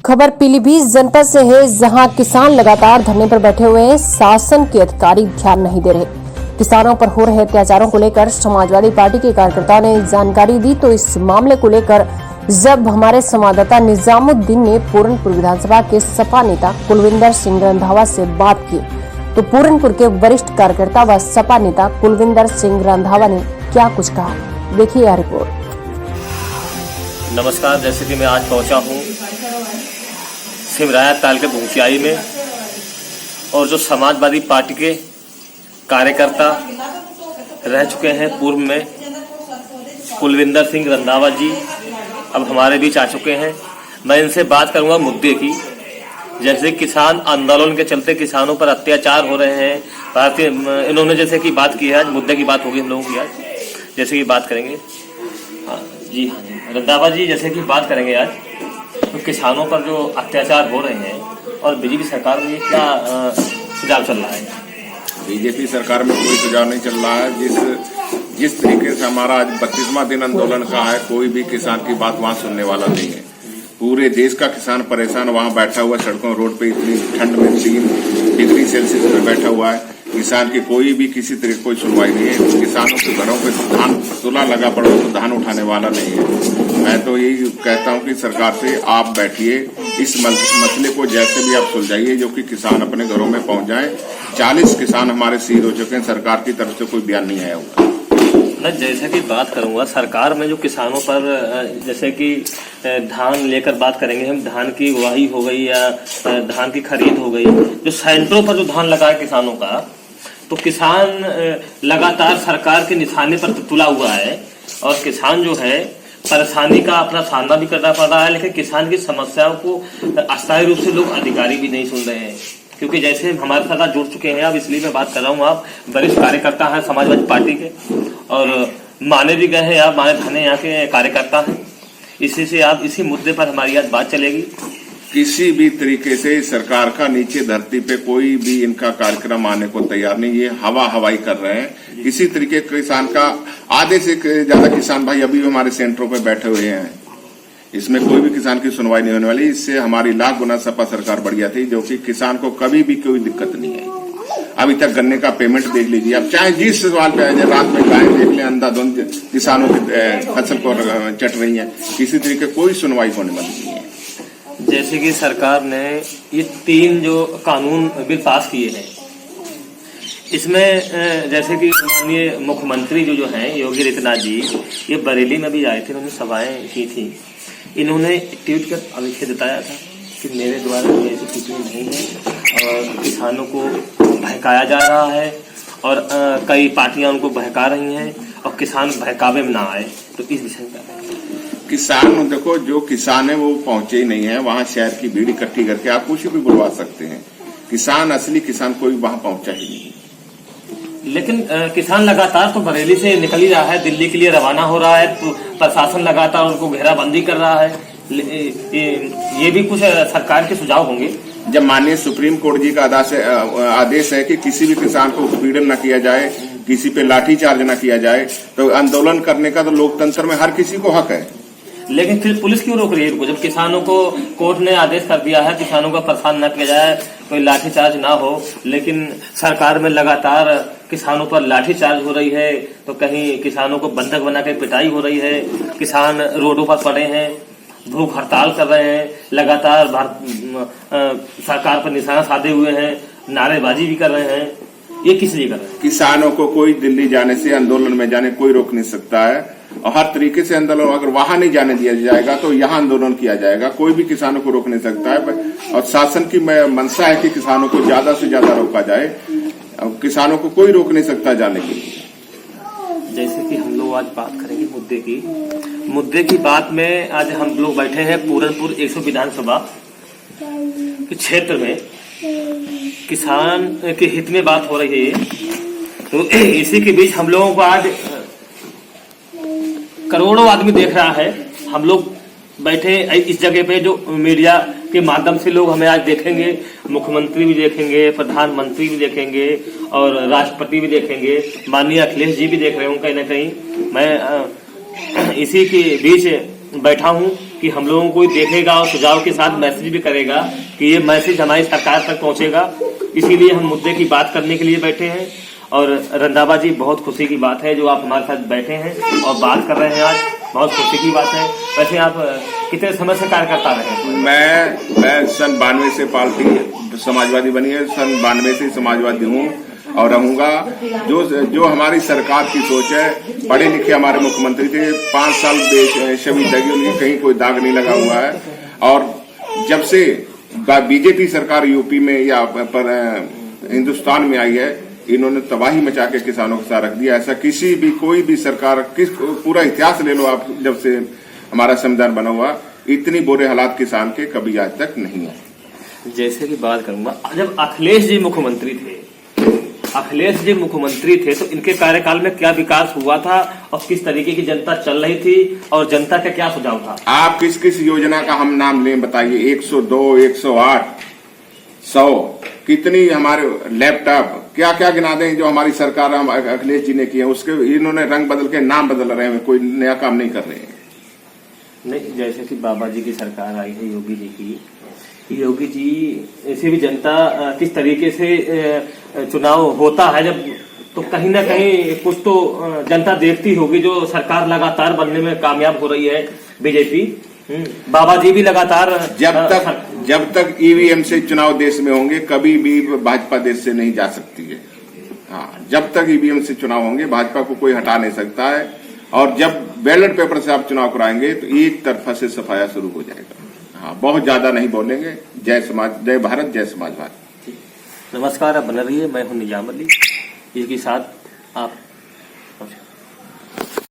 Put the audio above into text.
खबर पीलीभीत जनपद से है, जहां किसान लगातार धरने पर बैठे हुए हैं। शासन के अधिकारी ध्यान नहीं दे रहे। किसानों पर हो रहे अत्याचारों को लेकर समाजवादी पार्टी के कार्यकर्ताओं ने जानकारी दी। तो इस मामले को लेकर जब हमारे संवाददाता निजामुद्दीन ने पूरनपुर विधानसभा के सपा नेता कुलविंदर सिंह रंधावा से बात की, तो पूरनपुर के वरिष्ठ कार्यकर्ता व सपा नेता कुलविंदर सिंह रंधावा ने क्या कुछ कहा, देखिए यह रिपोर्ट। नमस्कार, जैसे कि मैं आज पहुंचा हूं सिमराया ताल के भूसियाई में, और जो समाजवादी पार्टी के कार्यकर्ता रह चुके हैं पूर्व में, कुलविंदर सिंह रंधावा जी अब हमारे बीच आ चुके हैं। मैं इनसे बात करूंगा मुद्दे की। जैसे किसान आंदोलन के चलते किसानों पर अत्याचार हो रहे हैं, इन्होंने जैसे कि बात की है, आज मुद्दे की बात होगी हम लोगों की। आज जैसे कि बात करेंगे हाँ जी रंधावा जी, जैसे कि बात करेंगे आज तो किसानों पर जो अत्याचार हो रहे हैं और बीजेपी सरकार में क्या सुझाव चल रहा है? बीजेपी सरकार में कोई सुझाव नहीं चल रहा है। जिस तरीके से हमारा आज 32वां दिन आंदोलन का है, कोई भी किसान की बात वहां सुनने वाला नहीं है। पूरे देश का किसान परेशान वहां बैठा हुआ सड़कों रोड पे, इतनी ठंड में 3 डिग्री सेल्सियस में बैठा हुआ है। किसान की कोई भी किसी तरह कोई सुनवाई नहीं है। किसानों के घरों पे धान तुला लगा पड़ो तो धान उठाने वाला नहीं है। मैं तो यही कहता हूं कि सरकार से आप बैठिए, इस मसले को जैसे भी आप सुलझाइए, जो कि किसान अपने घरों में पहुंच जाए। 40 किसान हमारे शहीद हो चुके हैं, सरकार की तरफ से कोई बयान नहीं आया हुआ। मैं जैसे कि बात करूंगा सरकार में जो किसानों पर, जैसे कि धान लेकर बात करेंगे हम, धान की उगाही हो गई या धान की खरीद हो गई, जो सेंटरों पर जो धान लगा है किसानों का, तो किसान लगातार सरकार के निशाने पर तुला हुआ है और किसान जो है परेशानी का अपना सामना भी करना पड़ रहा है। लेकिन किसान की समस्याओं को अस्थायी रूप से लोग अधिकारी भी नहीं सुन रहे हैं, क्योंकि जैसे हमारे साथ जुड़ चुके हैं। अब इसलिए मैं बात कर रहा हूँ, आप वरिष्ठ कार्यकर्ता हैं समाजवादी पार्टी के और माने भी गए हैं, आप माने थाने यहाँ के कार्यकर्ता हैं। इसी से आप इसी मुद्दे पर हमारी आज बात चलेगी। किसी भी तरीके से सरकार का नीचे धरती पे कोई भी इनका कार्यक्रम आने को तैयार नहीं। ये हवाई कर रहे हैं। किसी तरीके किसान का आधे से ज्यादा किसान भाई अभी भी हमारे सेंटरों पे बैठे हुए हैं। इसमें कोई भी किसान की सुनवाई नहीं होने वाली। इससे हमारी लाख गुना सपा सरकार बढ़िया थी, जो कि किसान को कभी भी कोई दिक्कत नहीं है। अभी तक गन्ने का पेमेंट देख लीजिए, अब चाहे जिस सवाल पे आ जाए, रात में गायें देख लें, अंधाधुंध किसानों की फसल को चट रही है। किसी तरीके कोई सुनवाई होने वाली नहीं है। जैसे कि सरकार ने ये 3 जो कानून बिल पास किए हैं, इसमें जैसे कि माननीय मुख्यमंत्री जो हैं योगी आदित्यनाथ जी, ये बरेली में भी आए थे, उन्होंने सभाएं की थी। इन्होंने ट्वीट कर अभिषेक जताया था कि मेरे द्वारा ये ऐसी टिप्पणी नहीं है और किसानों को बहकाया जा रहा है और कई पार्टियां उनको बहका रही हैं और किसान बहकावे में ना आए। तो इस विषय में किसान, देखो जो किसान है वो पहुंचे ही नहीं है वहां। शहर की भीड़ इकट्ठी करके आप कुछ भी बुलवा सकते हैं। किसान, असली किसान कोई वहां पहुंचा ही नहीं। लेकिन किसान लगातार तो बरेली से निकल ही रहा है, दिल्ली के लिए रवाना हो रहा है। तो प्रशासन लगातार उनको घेराबंदी कर रहा है। ये भी कुछ सरकार के सुझाव होंगे। जब माननीय सुप्रीम कोर्ट जी का आदेश है कि किसी भी किसान को उत्पीड़न न किया जाए, किसी पे लाठीचार्ज न किया जाए, तो आंदोलन करने का तो लोकतंत्र में हर किसी को हक है। लेकिन फिर पुलिस क्यों रोक रही है? जब किसानों को कोर्ट ने आदेश कर दिया है किसानों का परेशान न किया जाए, कोई लाठीचार्ज ना हो, लेकिन सरकार में लगातार किसानों पर लाठीचार्ज हो रही है, तो कहीं किसानों को बंधक बना के पिटाई हो रही है। किसान रोडों पर पड़े हैं, भूख हड़ताल कर रहे हैं, लगातार सरकार पर निशाना साधे हुए हैं, नारेबाजी भी कर रहे हैं। ये किस लिए कर रहे हैं? किसानों को कोई दिल्ली जाने से, आंदोलन में जाने कोई रोक नहीं सकता है। और हर तरीके से आंदोलन, अगर वहां नहीं जाने दिया जाएगा तो यहाँ आंदोलन किया जाएगा। कोई भी किसानों को रोक नहीं सकता है। और शासन की मंशा है कि किसानों को ज्यादा से ज्यादा रोका जाए। किसानों को कोई रोक नहीं सकता जाने के लिए। जैसे कि हम लोग आज बात करेंगे मुद्दे की बात में। आज हम लोग बैठे हैं पूरनपुर 100 विधानसभा के क्षेत्र में, किसान के हित में बात हो रही है। तो इसी के बीच हम लोगों को आज करोड़ों आदमी देख रहा है। हम लोग बैठे इस जगह पे, जो मीडिया के माध्यम से लोग हमें आज देखेंगे। मुख्यमंत्री भी देखेंगे, प्रधानमंत्री भी देखेंगे और राष्ट्रपति भी देखेंगे, माननीय अखिलेश जी भी देख रहे होंगे कहीं ना कहीं। मैं इसी के बीच बैठा हूं कि हम लोगों को देखेगा और सुझाव के साथ मैसेज भी करेगा कि ये मैसेज हमारी सरकार तक पहुंचेगा। इसीलिए हम मुद्दे की बात करने के लिए बैठे हैं। और रंधावा जी, बहुत खुशी की बात है जो आप हमारे साथ बैठे हैं और बात कर रहे हैं आज, बहुत खुशी की बात है। वैसे आप कितने समय से कार्यकर्ता रहे हैं? मैं सन 92 से पार्टी समाजवादी बनी है, सन 92 से समाजवादी हूँ और रहूंगा। जो हमारी सरकार की सोच है, पढ़े लिखे हमारे मुख्यमंत्री थे, 5 साल शहीद लगी, उनकी कहीं कोई दाग नहीं लगा हुआ है। और जब से बीजेपी सरकार यूपी में या पर हिंदुस्तान में आई है, इन्होंने तबाही मचा के किसानों के साथ रख दिया। ऐसा किसी भी कोई भी सरकार, पूरा इतिहास ले लो आप, जब से हमारा संविधान बना हुआ, इतनी बुरे हालात किसान के कभी आज तक नहीं है। जैसे कि बात करूंगा, जब अखिलेश जी मुख्यमंत्री थे तो इनके कार्यकाल में क्या विकास हुआ था और किस तरीके की जनता चल रही थी और जनता का क्या सुझाव था? आप किस किस योजना का हम नाम लें बताइए? 102, 108, 100, कितनी हमारे लैपटॉप, क्या क्या गिना दें जो हमारी सरकार हम अखिलेश जी ने किए? उसके इन्होंने रंग बदल के नाम बदल रहे हैं, कोई नया काम नहीं कर रहे हैं। नहीं, जैसे कि बाबा जी की सरकार आई है, योगी जी की, योगी जी ऐसे भी जनता किस तरीके से चुनाव होता है जब, तो कहीं ना कहीं कुछ तो जनता देखती होगी। जो सरकार लगातार बनने में कामयाब हो रही है बीजेपी, बाबा जी भी लगातार, जब तक ईवीएम से चुनाव देश में होंगे, कभी भी भाजपा देश से नहीं जा सकती है। हाँ, जब तक ईवीएम से चुनाव होंगे, भाजपा को कोई हटा नहीं सकता है। और जब बैलेट पेपर से आप चुनाव कराएंगे तो एक तरफा से सफाया शुरू हो जाएगा। हाँ, बहुत ज्यादा नहीं बोलेंगे। जय समाज, जय भारत, जय समाजवाद। नमस्कार, आप बने रहिए। मैं हूं निजाम अली, इसके साथ आप